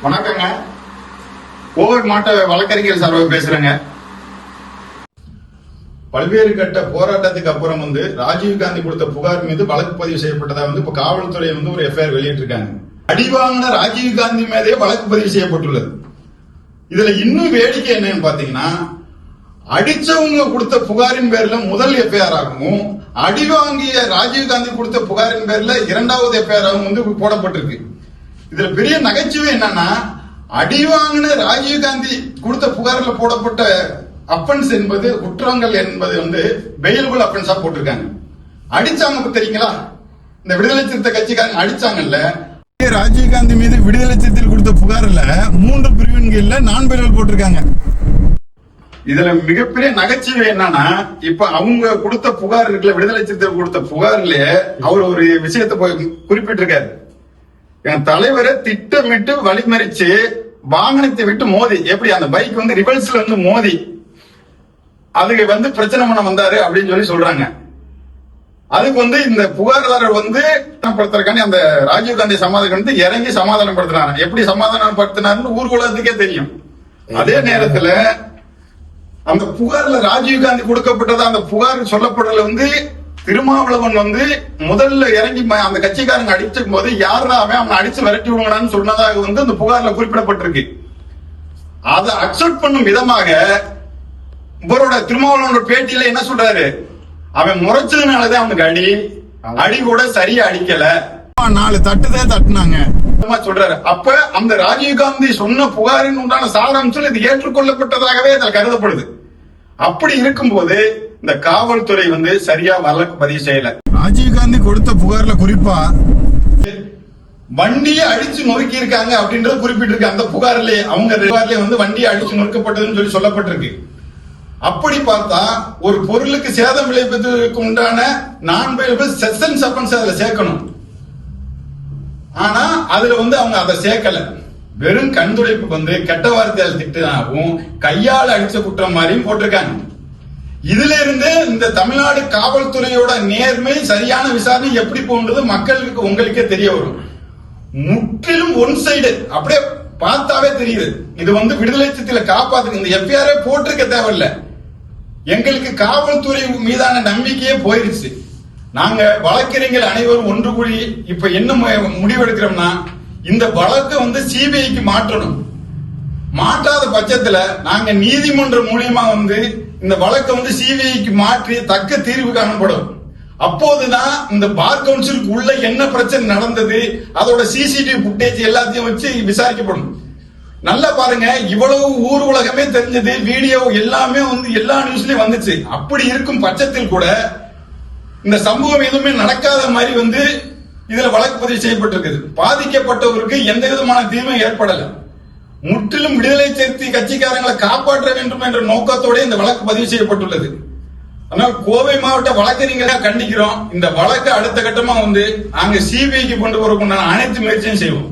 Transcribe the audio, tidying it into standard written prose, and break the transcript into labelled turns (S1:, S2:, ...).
S1: வணக்கங்க. கோவை மாவட்ட வழக்கறிஞர் சார்பாக பேசுறேங்க. பல்வேறு கட்ட போராட்டத்துக்கு அப்புறம் ராஜீவ்காந்தி கொடுத்த புகார் மீது வழக்கு பதிவு செய்யப்பட்டதா இப்ப காவல்துறை ஒரு எஃப்ஐஆர் வெளியிட்டு இருக்காங்க. அடிவாங்கின ராஜீவ்காந்தி மீதே வழக்கு பதிவு செய்யப்பட்டுள்ளது. இதுல இன்னும் வேடிக்கை என்னன்னு பாத்தீங்கன்னா, அடிச்சவங்க கொடுத்த புகாரின் பேர்ல முதல் எஃப்ஐஆர் ஆகவும், அடிவாங்கிய ராஜீவ்காந்தி கொடுத்த புகாரின் பேர்ல இரண்டாவது எஃப்ஐஆர் ஆகவும் போடப்பட்டிருக்கு. இதுல பெரிய நகைச்சுவை என்னன்னா, அடிவாங்கின ராஜீவ்காந்தி கொடுத்த புகாரில் போடப்பட்ட அஃபென்ஸ் என்பது குற்றங்கள் என்பது பெயிலபிள் அஃபென்ஸா போட்டிருக்காங்க. அடிச்சாங்க தெரியுங்களா, இந்த விடுதலை சிறுத்தை கட்சிக்காரங்க அடிச்சாங்கல்ல, ராஜீவ்காந்தி மீது விடுதலை சிறுத்தையில் கொடுத்த புகார்ல 3 பிரிவின்கள்ல நான் பெயிலபிள் போட்டிருக்காங்க. இதுல மிகப்பெரிய நகைச்சுவை என்னன்னா, இப்ப அவங்க கொடுத்த புகார் இருக்குல்ல, விடுதலை சிறுத்தைகள் கொடுத்த புகார்ல அவர் ஒரு விஷயத்தை போய் குறிப்பிட்டிருக்காரு. என் தலைவரை திட்டமிட்டு வழிமறிச்சு வாகனத்தை விட்டு மோதி, எப்படி அந்த பைக் ரிவர்ஸ்ல மோதி அதுக்கு பிரச்சனை பண்ண வந்தாரு அப்படின்னு சொல்றாங்க. அதுக்கு இந்த புகார்தாரர் படுத்துறதுக்காண்டி அந்த ராஜீவ்காந்தி சமாதானம் இறங்கி சமாதானப்படுத்தினாரு. எப்படி சமாதானப்படுத்தினாருன்னு ஊர்வலத்துக்கே தெரியும். அதே நேரத்துல அந்த புகார்ல ராஜீவ்காந்தி கொடுக்கப்பட்டதா அந்த புகார் சொல்லப்படல திருமாவளவன் முதல்ல இறங்கி அந்த கட்சிக்காரங்க அடிச்சும் போது யாரா அவன் அடிச்சு விரட்டி விடுங்கன்னு சொன்னதாக அந்த புகார்ல குறிப்பிடப்பட்டிருக்கு. அதை அக்செப்ட் பண்ணும் விதமாக இவரோட திருமாவளவனோட பேட்டியில என்ன சொல்றாரு, அவன் முறைச்சதுனாலதான் அவனுக்கு அடி கூட சரியா அடிக்கல, 4 தட்டுதே தட்டுனாங்க சொல்றாரு. அப்ப அந்த ராஜீவ்காந்தி சொன்ன புகாரின் உண்டான சாராம்சம் இது ஏற்றுக்கொள்ளப்பட்டதாகவே இதில் கருதப்படுது. அப்படி இருக்கும்போது இந்த காவல்துறை சரியா வழக்கு பதிவு செய்யல. ராஜீவ்காந்தி கொடுத்த புகார்ல குறிப்பா வண்டியை அடிச்சு நொறுக்கி இருக்காங்க அப்படின்றது குறிப்பிட்டிருக்கு. அந்த புகார்ல அவங்க வண்டியை அடிச்சு நொறுக்கப்பட்டதுன்னு சொல்லப்பட்டிருக்கு. அப்படி பார்த்தா ஒரு பொருளுக்கு சேதம் விளைவிப்பதற்கு உண்டான நான் பெயிலபிள் செஷன்ஸ் அஃபென்ஸ் அதுல சேர்க்கணும். ஆனா அதுல அவங்க அதை சேர்க்கல. வெறும் கண்துடைப்பு கெட்ட வார்த்தையால் திட்டமாகவும் கையால் அடிச்ச குற்றம் மாதிரியும் போட்டிருக்காங்க. இதுல இருந்து இந்த தமிழ்நாடு காவல்துறையோட நேர்மை சரியான விசாரணை எப்படி போன்றது மக்களுக்கு உங்களுக்கே தெரிய வரும். முற்றிலும் ஒன் சைடு அப்படியே பார்த்தாவே தெரியுது. இது விடுதலை சிறுத்தைகளை காப்பாத்து இந்த எஃப்ஐஆரே போட்டிருக்க தேவையில்லை. எங்களுக்கு காவல்துறை மீதான நம்பிக்கையே போயிருச்சு. நாங்க வழக்கறிஞர்கள் அனைவரும் ஒன்று கூடி இப்ப என்ன முடிவெடுக்கிறோம்னா, இந்த வழக்கு சிபிஐக்கு மாற்றணும். மாற்றாத பட்சத்துல நாங்க நீதிமன்றம் மூலியமா இந்த வழக்கை சிபிஐக்கு மாற்றி தக்க தீர்வு காணப்படும். அப்போதுதான் இந்த பார் கவுன்சிலுக்கு உள்ள என்ன பிரச்சனை நடந்தது, அதோட சிசிடிவி புட்டேஜ் எல்லாத்தையும் வச்சு விசாரிக்கப்படும். நல்லா பாருங்க, இவ்வளவு ஊர் உலகமே தெரிஞ்சது, வீடியோ எல்லாமே எல்லா நியூஸ்லயும் வந்துச்சு. அப்படி இருக்கும் பட்சத்தில் கூட இந்த சம்பவம் எதுவுமே நடக்காத மாதிரி இதுல வழக்கு பதிவு செய்யப்பட்டிருக்குது. பாதிக்கப்பட்டவருக்கு எந்த விதமான தீர்வும் ஏற்படல. முற்றிலும் விடுதலை சிறுத்தை கட்சிக்காரங்களை காப்பாற்ற வேண்டும் என்ற நோக்கத்தோட இந்த வழக்கு பதிவு செய்யப்பட்டுள்ளது. ஆனால் கோவை மாவட்ட வழக்கறிஞர்களா கண்டிக்கிறோம். இந்த வழக்கு அடுத்த கட்டமா நாங்க சிபிஐக்கு கொண்டு வரக்கூடிய அனைத்து முயற்சியும் செய்வோம்.